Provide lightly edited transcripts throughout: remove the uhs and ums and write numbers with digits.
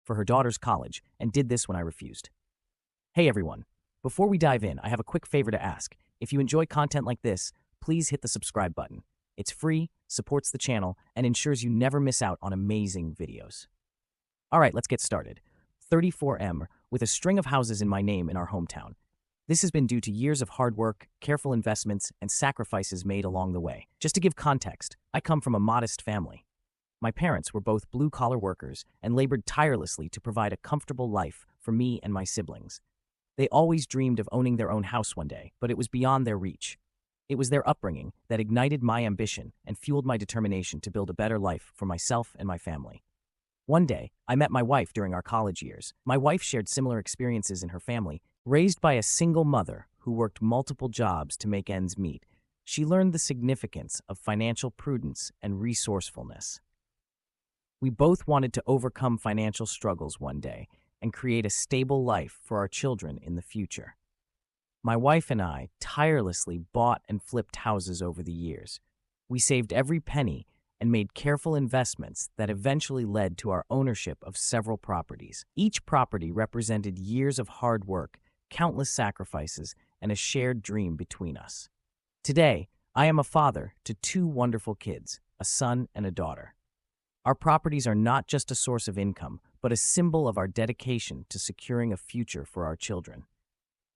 for her daughter's college and did this when I refused. Hey everyone, before we dive in, I have a quick favor to ask. If you enjoy content like this, please hit the subscribe button. It's free, supports the channel, and ensures you never miss out on amazing videos. All right, let's get started. 34M, with a string of houses in my name in our hometown. This has been due to years of hard work, careful investments, and sacrifices made along the way. Just to give context, I come from a modest family. My parents were both blue-collar workers and labored tirelessly to provide a comfortable life for me and my siblings. They always dreamed of owning their own house one day, but it was beyond their reach. It was their upbringing that ignited my ambition and fueled my determination to build a better life for myself and my family. One day, I met my wife during our college years. My wife shared similar experiences in her family. Raised by a single mother who worked multiple jobs to make ends meet, she learned the significance of financial prudence and resourcefulness. We both wanted to overcome financial struggles one day and create a stable life for our children in the future. My wife and I tirelessly bought and flipped houses over the years. We saved every penny and made careful investments that eventually led to our ownership of several properties. Each property represented years of hard work, countless sacrifices, and a shared dream between us. Today, I am a father to two wonderful kids, a son and a daughter. Our properties are not just a source of income, but a symbol of our dedication to securing a future for our children.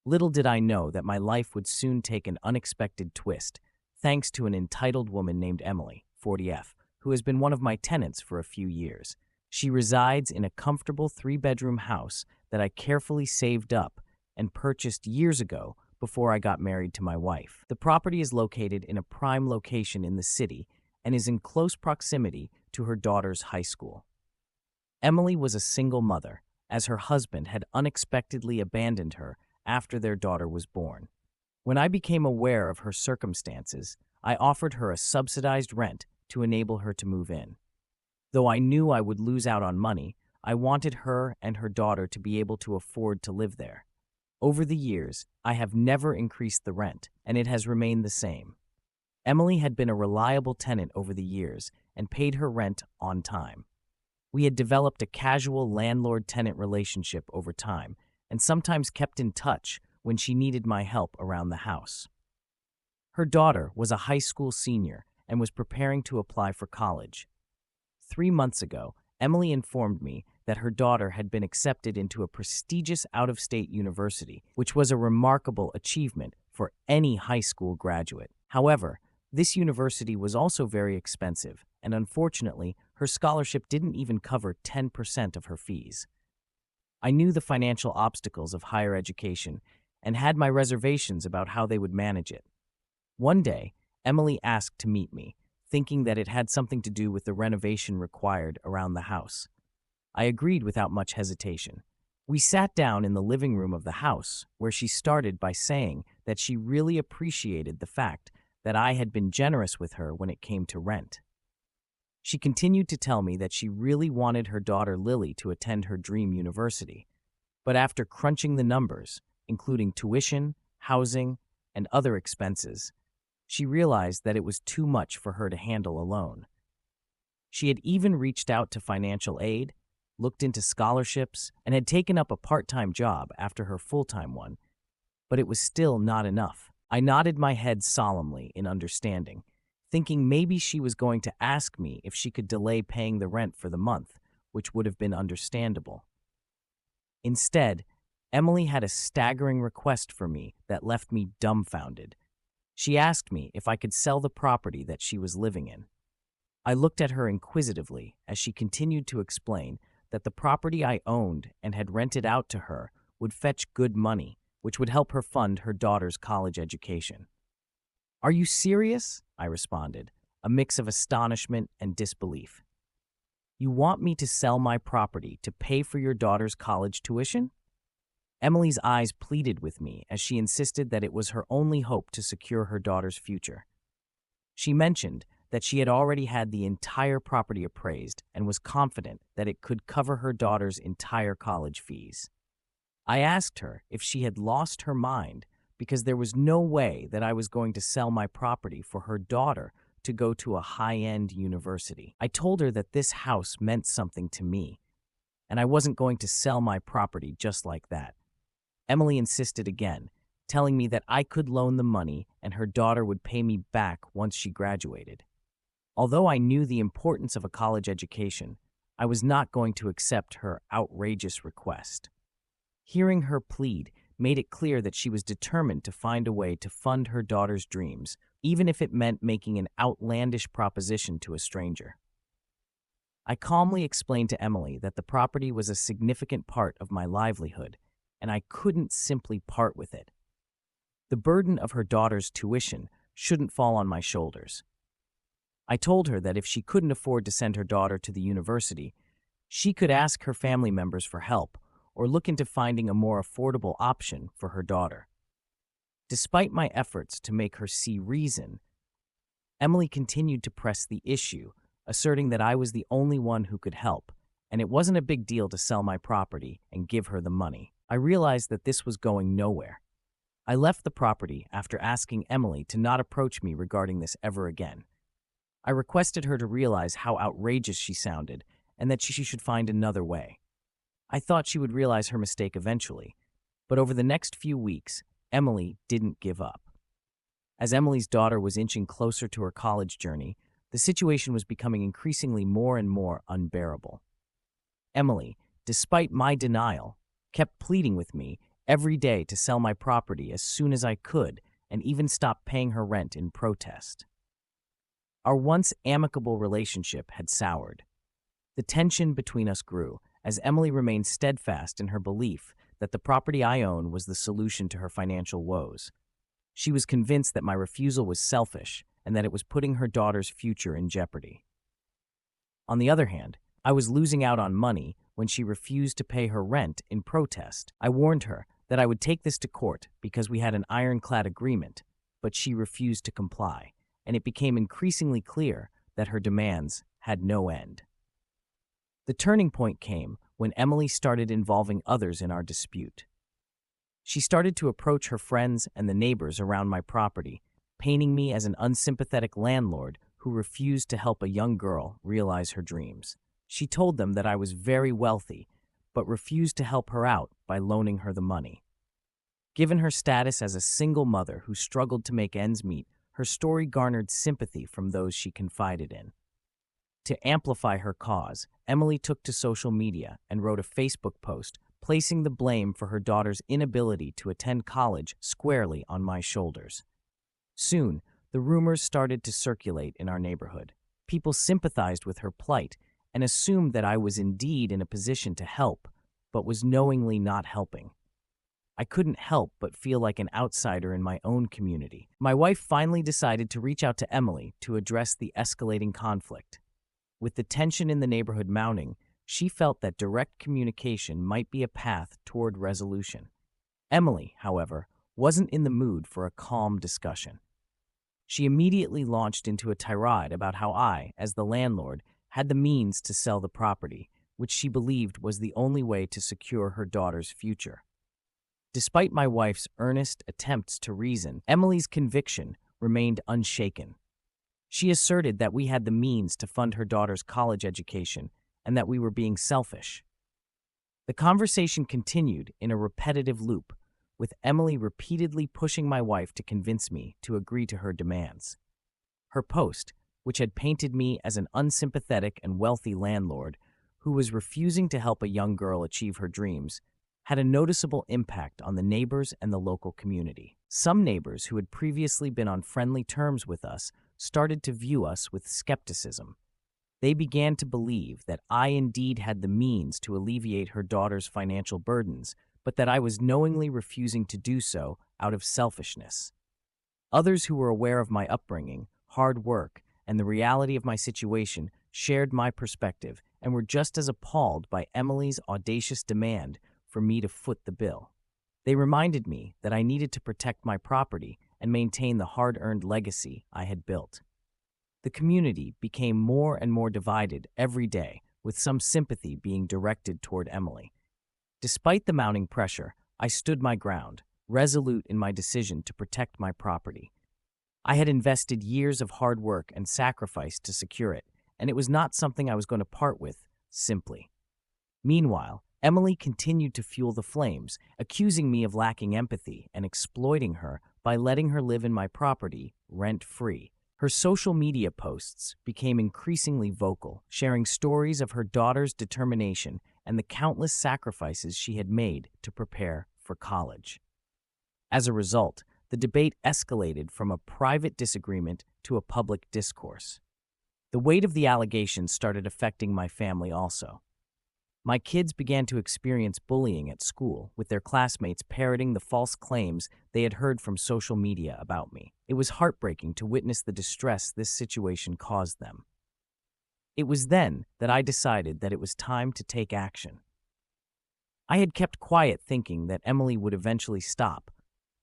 Little did I know that my life would soon take an unexpected twist, thanks to an entitled woman named Emily, 40F, who has been one of my tenants for a few years. She resides in a comfortable 3-bedroom house that I carefully saved up and purchased years ago before I got married to my wife. The property is located in a prime location in the city and is in close proximity to her daughter's high school. Emily was a single mother, as her husband had unexpectedly abandoned her after their daughter was born. When I became aware of her circumstances, I offered her a subsidized rent to enable her to move in. Though I knew I would lose out on money, I wanted her and her daughter to be able to afford to live there. Over the years, I have never increased the rent, and it has remained the same. Emily had been a reliable tenant over the years and paid her rent on time. We had developed a casual landlord-tenant relationship over time and sometimes kept in touch when she needed my help around the house. Her daughter was a high school senior and was preparing to apply for college. 3 months ago, Emily informed me that her daughter had been accepted into a prestigious out-of-state university, which was a remarkable achievement for any high school graduate. However, this university was also very expensive, and unfortunately, her scholarship didn't even cover 10% of her fees. I knew the financial obstacles of higher education and had my reservations about how they would manage it. One day, Emily asked to meet me, thinking that it had something to do with the renovation required around the house. I agreed without much hesitation. We sat down in the living room of the house, where she started by saying that she really appreciated the fact that I had been generous with her when it came to rent. She continued to tell me that she really wanted her daughter Lily to attend her dream university, but after crunching the numbers, including tuition, housing, and other expenses, she realized that it was too much for her to handle alone. She had even reached out to financial aid, looked into scholarships, and had taken up a part-time job after her full-time one, but it was still not enough. I nodded my head solemnly in understanding, thinking maybe she was going to ask me if she could delay paying the rent for the month, which would have been understandable. Instead, Emily had a staggering request for me that left me dumbfounded. She asked me if I could sell the property that she was living in. I looked at her inquisitively as she continued to explain that the property I owned and had rented out to her would fetch good money, which would help her fund her daughter's college education. "Are you serious?" I responded, a mix of astonishment and disbelief. "You want me to sell my property to pay for your daughter's college tuition?" Emily's eyes pleaded with me as she insisted that it was her only hope to secure her daughter's future. She mentioned that she had already had the entire property appraised and was confident that it could cover her daughter's entire college fees. I asked her if she had lost her mind because there was no way that I was going to sell my property for her daughter to go to a high-end university. I told her that this house meant something to me, and I wasn't going to sell my property just like that. Emily insisted again, telling me that I could loan the money and her daughter would pay me back once she graduated. Although I knew the importance of a college education, I was not going to accept her outrageous request. Hearing her plead made it clear that she was determined to find a way to fund her daughter's dreams, even if it meant making an outlandish proposition to a stranger. I calmly explained to Emily that the property was a significant part of my livelihood, and I couldn't simply part with it. The burden of her daughter's tuition shouldn't fall on my shoulders. I told her that if she couldn't afford to send her daughter to the university, she could ask her family members for help or look into finding a more affordable option for her daughter. Despite my efforts to make her see reason, Emily continued to press the issue, asserting that I was the only one who could help, and it wasn't a big deal to sell my property and give her the money. I realized that this was going nowhere. I left the property after asking Emily to not approach me regarding this ever again. I requested her to realize how outrageous she sounded and that she should find another way. I thought she would realize her mistake eventually, but over the next few weeks, Emily didn't give up. As Emily's daughter was inching closer to her college journey, the situation was becoming increasingly more and more unbearable. Emily, despite my denial, kept pleading with me every day to sell my property as soon as I could and even stop paying her rent in protest. Our once amicable relationship had soured. The tension between us grew as Emily remained steadfast in her belief that the property I own was the solution to her financial woes. She was convinced that my refusal was selfish and that it was putting her daughter's future in jeopardy. On the other hand, I was losing out on money when she refused to pay her rent in protest. I warned her that I would take this to court because we had an ironclad agreement, but she refused to comply, and it became increasingly clear that her demands had no end. The turning point came when Emily started involving others in our dispute. She started to approach her friends and the neighbors around my property, painting me as an unsympathetic landlord who refused to help a young girl realize her dreams. She told them that I was very wealthy, but refused to help her out by loaning her the money. Given her status as a single mother who struggled to make ends meet, her story garnered sympathy from those she confided in. To amplify her cause, Emily took to social media and wrote a Facebook post placing the blame for her daughter's inability to attend college squarely on my shoulders. Soon, the rumors started to circulate in our neighborhood. People sympathized with her plight and assumed that I was indeed in a position to help, but was knowingly not helping. I couldn't help but feel like an outsider in my own community. My wife finally decided to reach out to Emily to address the escalating conflict. With the tension in the neighborhood mounting, she felt that direct communication might be a path toward resolution. Emily, however, wasn't in the mood for a calm discussion. She immediately launched into a tirade about how I, as the landlord, had the means to sell the property, which she believed was the only way to secure her daughter's future. Despite my wife's earnest attempts to reason, Emily's conviction remained unshaken. She asserted that we had the means to fund her daughter's college education and that we were being selfish. The conversation continued in a repetitive loop, with Emily repeatedly pushing my wife to convince me to agree to her demands. Her post, which had painted me as an unsympathetic and wealthy landlord who was refusing to help a young girl achieve her dreams, had a noticeable impact on the neighbors and the local community. Some neighbors who had previously been on friendly terms with us started to view us with skepticism. They began to believe that I indeed had the means to alleviate her daughter's financial burdens, but that I was knowingly refusing to do so out of selfishness. Others who were aware of my upbringing, hard work, and the reality of my situation shared my perspective and were just as appalled by Emily's audacious demand for me to foot the bill. They reminded me that I needed to protect my property and maintain the hard-earned legacy I had built. The community became more and more divided every day, with some sympathy being directed toward Emily. Despite the mounting pressure, I stood my ground, resolute in my decision to protect my property. I had invested years of hard work and sacrifice to secure it, and it was not something I was going to part with simply. Meanwhile, Emily continued to fuel the flames, accusing me of lacking empathy and exploiting her by letting her live in my property rent-free. Her social media posts became increasingly vocal, sharing stories of her daughter's determination and the countless sacrifices she had made to prepare for college. As a result, the debate escalated from a private disagreement to a public discourse. The weight of the allegations started affecting my family also. My kids began to experience bullying at school, with their classmates parroting the false claims they had heard from social media about me. It was heartbreaking to witness the distress this situation caused them. It was then that I decided that it was time to take action. I had kept quiet thinking that Emily would eventually stop,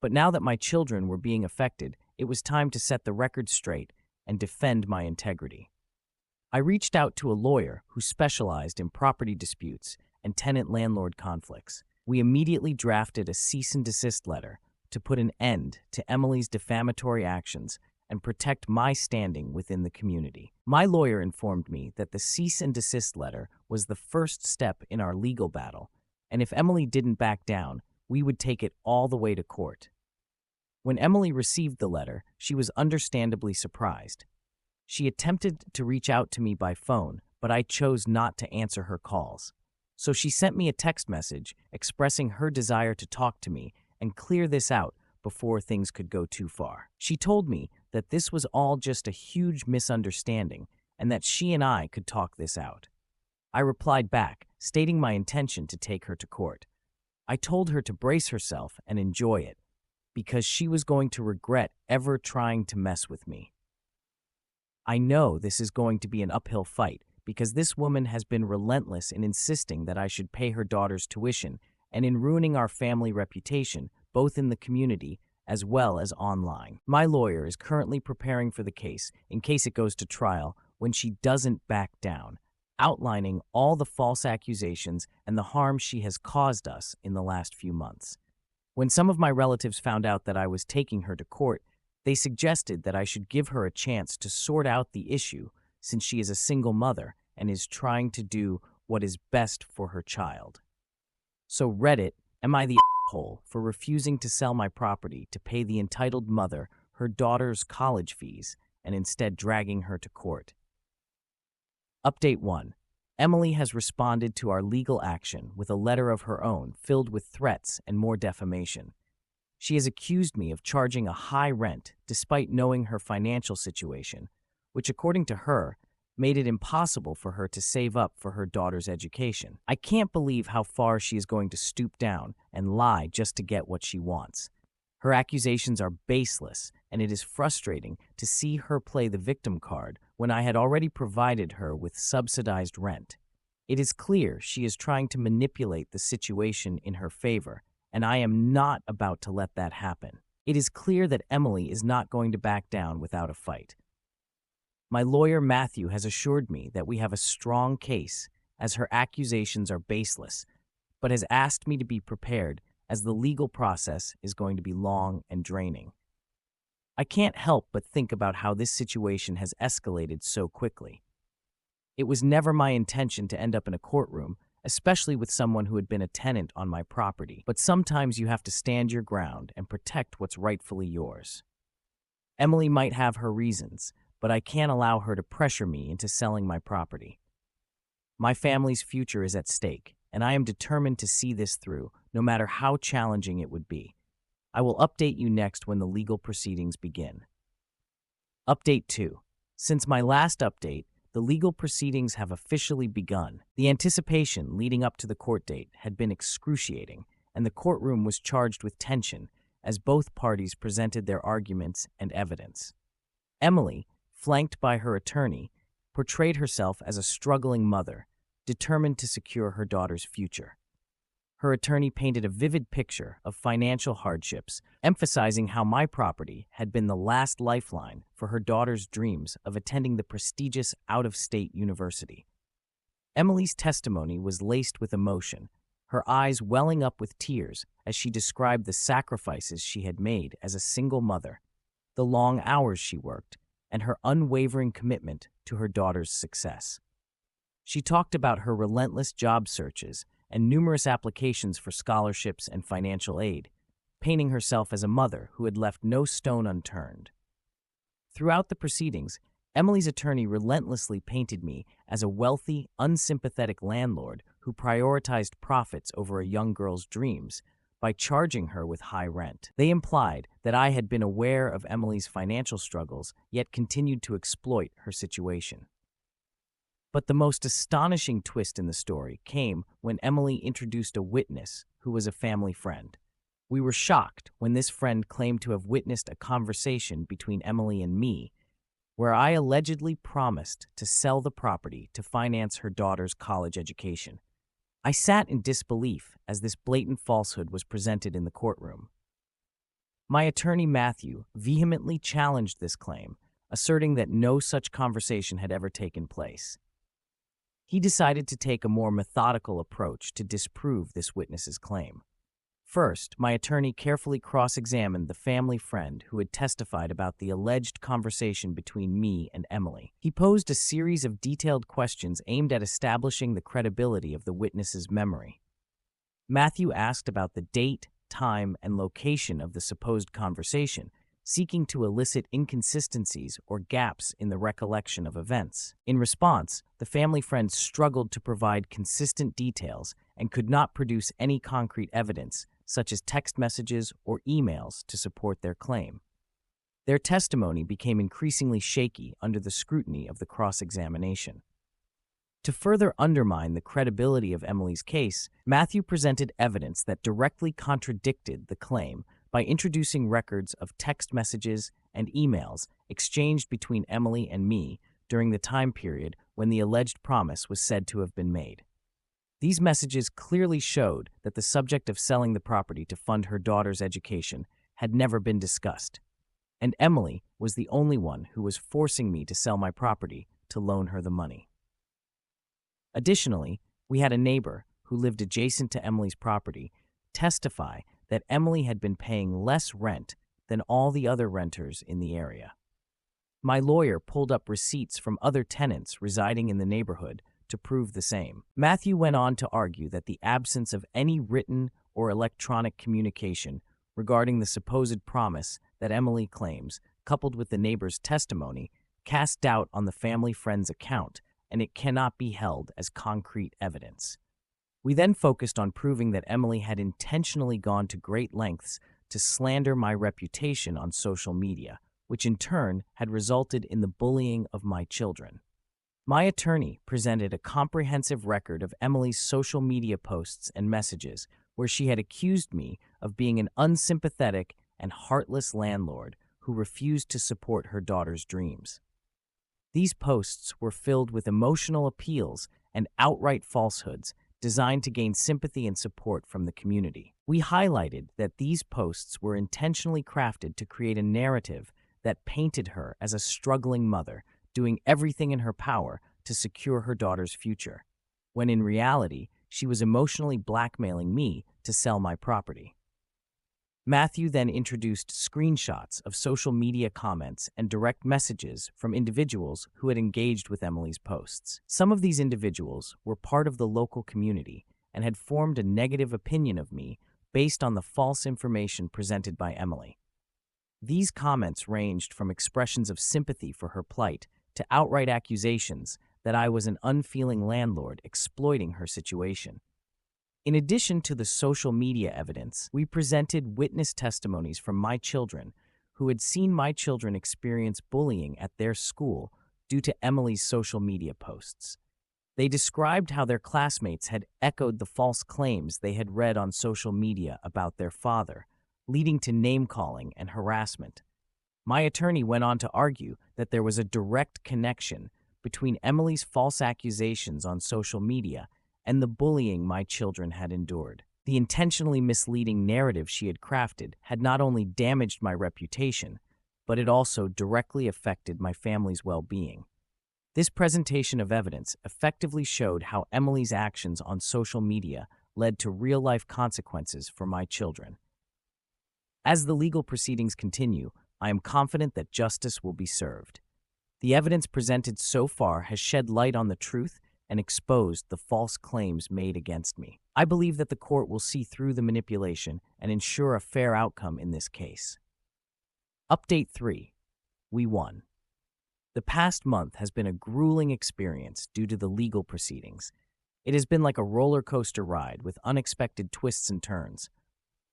but now that my children were being affected, it was time to set the record straight and defend my integrity. I reached out to a lawyer who specialized in property disputes and tenant-landlord conflicts. We immediately drafted a cease and desist letter to put an end to Emily's defamatory actions and protect my standing within the community. My lawyer informed me that the cease and desist letter was the first step in our legal battle, and if Emily didn't back down, we would take it all the way to court. When Emily received the letter, she was understandably surprised. She attempted to reach out to me by phone, but I chose not to answer her calls. So she sent me a text message expressing her desire to talk to me and clear this out before things could go too far. She told me that this was all just a huge misunderstanding and that she and I could talk this out. I replied back, stating my intention to take her to court. I told her to brace herself and enjoy it, because she was going to regret ever trying to mess with me. I know this is going to be an uphill fight because this woman has been relentless in insisting that I should pay her daughter's tuition and in ruining our family reputation, both in the community as well as online. My lawyer is currently preparing for the case in case it goes to trial when she doesn't back down, outlining all the false accusations and the harm she has caused us in the last few months. When some of my relatives found out that I was taking her to court, they suggested that I should give her a chance to sort out the issue since she is a single mother and is trying to do what is best for her child. So Reddit, am I the asshole for refusing to sell my property to pay the entitled mother her daughter's college fees and instead dragging her to court? Update 1. Emily has responded to our legal action with a letter of her own filled with threats and more defamation. She has accused me of charging a high rent despite knowing her financial situation, which, according to her, made it impossible for her to save up for her daughter's education. I can't believe how far she is going to stoop down and lie just to get what she wants. Her accusations are baseless, and it is frustrating to see her play the victim card when I had already provided her with subsidized rent. It is clear she is trying to manipulate the situation in her favor, and I am not about to let that happen. It is clear that Emily is not going to back down without a fight. My lawyer Matthew has assured me that we have a strong case as her accusations are baseless, but has asked me to be prepared as the legal process is going to be long and draining. I can't help but think about how this situation has escalated so quickly. It was never my intention to end up in a courtroom, especially with someone who had been a tenant on my property, but sometimes you have to stand your ground and protect what's rightfully yours. Emily might have her reasons, but I can't allow her to pressure me into selling my property. My family's future is at stake, and I am determined to see this through, no matter how challenging it would be. I will update you next when the legal proceedings begin. Update 2. Since my last update, the legal proceedings have officially begun. The anticipation leading up to the court date had been excruciating, and the courtroom was charged with tension as both parties presented their arguments and evidence. Emily, flanked by her attorney, portrayed herself as a struggling mother, determined to secure her daughter's future. Her attorney painted a vivid picture of financial hardships, emphasizing how my property had been the last lifeline for her daughter's dreams of attending the prestigious out-of-state university. Emily's testimony was laced with emotion, her eyes welling up with tears as she described the sacrifices she had made as a single mother, the long hours she worked, and her unwavering commitment to her daughter's success. She talked about her relentless job searches and numerous applications for scholarships and financial aid, painting herself as a mother who had left no stone unturned. Throughout the proceedings, Emily's attorney relentlessly painted me as a wealthy, unsympathetic landlord who prioritized profits over a young girl's dreams by charging her with high rent. They implied that I had been aware of Emily's financial struggles, yet continued to exploit her situation. But the most astonishing twist in the story came when Emily introduced a witness who was a family friend. We were shocked when this friend claimed to have witnessed a conversation between Emily and me, where I allegedly promised to sell the property to finance her daughter's college education. I sat in disbelief as this blatant falsehood was presented in the courtroom. My attorney Matthew vehemently challenged this claim, asserting that no such conversation had ever taken place. He decided to take a more methodical approach to disprove this witness's claim. First, my attorney carefully cross-examined the family friend who had testified about the alleged conversation between me and Emily. He posed a series of detailed questions aimed at establishing the credibility of the witness's memory. Matthew asked about the date, time, and location of the supposed conversation, seeking to elicit inconsistencies or gaps in the recollection of events. In response, the family friend struggled to provide consistent details and could not produce any concrete evidence, such as text messages or emails, to support their claim. Their testimony became increasingly shaky under the scrutiny of the cross-examination. To further undermine the credibility of Emily's case, Matthew presented evidence that directly contradicted the claim by introducing records of text messages and emails exchanged between Emily and me during the time period when the alleged promise was said to have been made. These messages clearly showed that the subject of selling the property to fund her daughter's education had never been discussed, and Emily was the only one who was forcing me to sell my property to loan her the money. Additionally, we had a neighbor who lived adjacent to Emily's property testify that Emily had been paying less rent than all the other renters in the area. My lawyer pulled up receipts from other tenants residing in the neighborhood to prove the same. Matthew went on to argue that the absence of any written or electronic communication regarding the supposed promise that Emily claims, coupled with the neighbor's testimony, cast doubt on the family friend's account, and it cannot be held as concrete evidence. We then focused on proving that Emily had intentionally gone to great lengths to slander my reputation on social media, which in turn had resulted in the bullying of my children. My attorney presented a comprehensive record of Emily's social media posts and messages where she had accused me of being an unsympathetic and heartless landlord who refused to support her daughter's dreams. These posts were filled with emotional appeals and outright falsehoods designed to gain sympathy and support from the community. We highlighted that these posts were intentionally crafted to create a narrative that painted her as a struggling mother, doing everything in her power to secure her daughter's future, when in reality, she was emotionally blackmailing me to sell my property. Matthew then introduced screenshots of social media comments and direct messages from individuals who had engaged with Emily's posts. Some of these individuals were part of the local community and had formed a negative opinion of me based on the false information presented by Emily. These comments ranged from expressions of sympathy for her plight to outright accusations that I was an unfeeling landlord exploiting her situation. In addition to the social media evidence, we presented witness testimonies from my children who had seen my children experience bullying at their school due to Emily's social media posts. They described how their classmates had echoed the false claims they had read on social media about their father, leading to name-calling and harassment. My attorney went on to argue that there was a direct connection between Emily's false accusations on social media and the bullying my children had endured. The intentionally misleading narrative she had crafted had not only damaged my reputation, but it also directly affected my family's well-being. This presentation of evidence effectively showed how Emily's actions on social media led to real-life consequences for my children. As the legal proceedings continue, I am confident that justice will be served. The evidence presented so far has shed light on the truth and exposed the false claims made against me. I believe that the court will see through the manipulation and ensure a fair outcome in this case. Update 3. We won. The past month has been a grueling experience due to the legal proceedings. It has been like a roller coaster ride with unexpected twists and turns.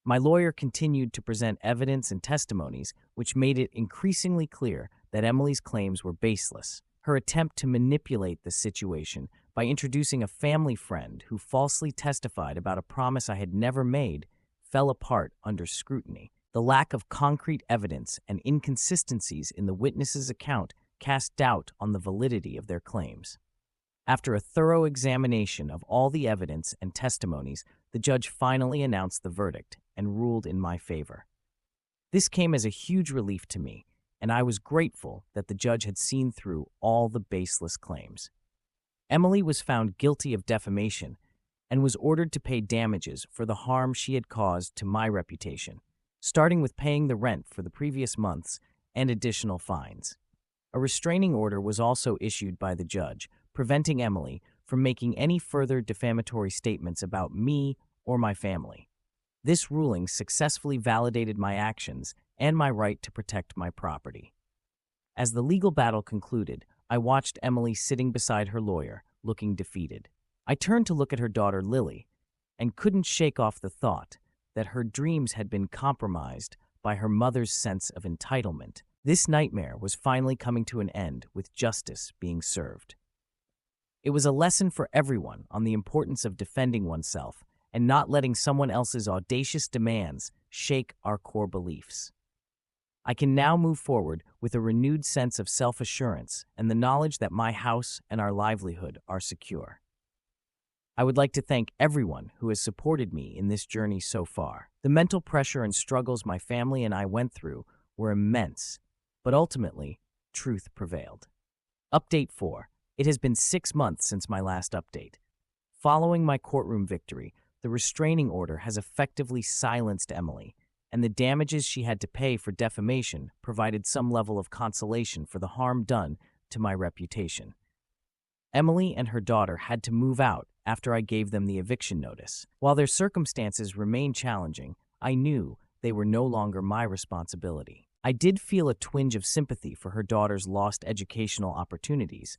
My lawyer continued to present evidence and testimonies which made it increasingly clear that Emily's claims were baseless. Her attempt to manipulate the situation by introducing a family friend who falsely testified about a promise I had never made fell apart under scrutiny. The lack of concrete evidence and inconsistencies in the witness's account cast doubt on the validity of their claims. After a thorough examination of all the evidence and testimonies, the judge finally announced the verdict and ruled in my favor. This came as a huge relief to me, and I was grateful that the judge had seen through all the baseless claims. Emily was found guilty of defamation and was ordered to pay damages for the harm she had caused to my reputation, starting with paying the rent for the previous months and additional fines. A restraining order was also issued by the judge, preventing Emily from making any further defamatory statements about me or my family. This ruling successfully validated my actions and my right to protect my property. As the legal battle concluded, I watched Emily sitting beside her lawyer, looking defeated. I turned to look at her daughter Lily and couldn't shake off the thought that her dreams had been compromised by her mother's sense of entitlement. This nightmare was finally coming to an end with justice being served. It was a lesson for everyone on the importance of defending oneself and not letting someone else's audacious demands shake our core beliefs. I can now move forward with a renewed sense of self-assurance and the knowledge that my house and our livelihood are secure. I would like to thank everyone who has supported me in this journey so far. The mental pressure and struggles my family and I went through were immense, but ultimately, truth prevailed. Update 4. It has been 6 months since my last update. Following my courtroom victory, the restraining order has effectively silenced Emily, and the damages she had to pay for defamation provided some level of consolation for the harm done to my reputation. Emily and her daughter had to move out after I gave them the eviction notice. While their circumstances remained challenging, I knew they were no longer my responsibility. I did feel a twinge of sympathy for her daughter's lost educational opportunities,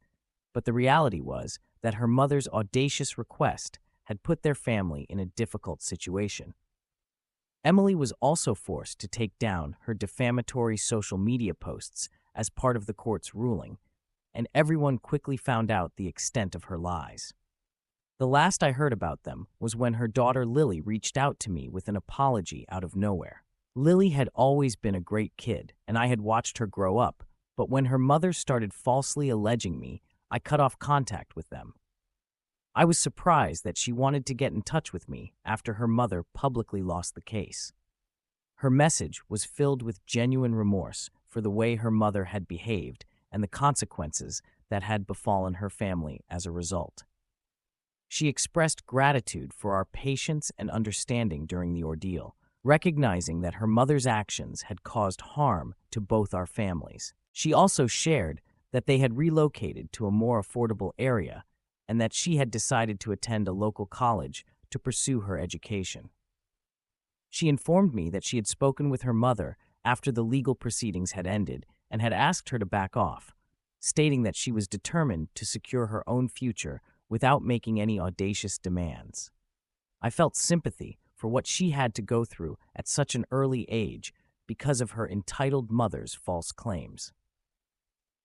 but the reality was that her mother's audacious request had put their family in a difficult situation. Emily was also forced to take down her defamatory social media posts as part of the court's ruling, and everyone quickly found out the extent of her lies. The last I heard about them was when her daughter Lily reached out to me with an apology out of nowhere. Lily had always been a great kid, and I had watched her grow up, but when her mother started falsely alleging me, I cut off contact with them. I was surprised that she wanted to get in touch with me after her mother publicly lost the case. Her message was filled with genuine remorse for the way her mother had behaved and the consequences that had befallen her family as a result. She expressed gratitude for our patience and understanding during the ordeal, recognizing that her mother's actions had caused harm to both our families. She also shared that they had relocated to a more affordable area and that she had decided to attend a local college to pursue her education. She informed me that she had spoken with her mother after the legal proceedings had ended and had asked her to back off, stating that she was determined to secure her own future without making any audacious demands. I felt sympathy for what she had to go through at such an early age because of her entitled mother's false claims.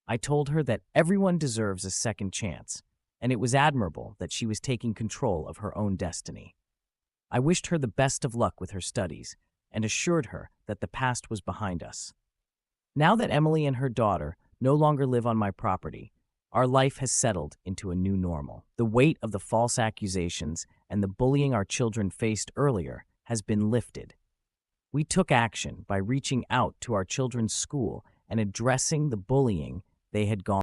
I told her that everyone deserves a second chance, and it was admirable that she was taking control of her own destiny. I wished her the best of luck with her studies and assured her that the past was behind us. Now that Emily and her daughter no longer live on my property, our life has settled into a new normal. The weight of the false accusations and the bullying our children faced earlier has been lifted. We took action by reaching out to our children's school and addressing the bullying they had gone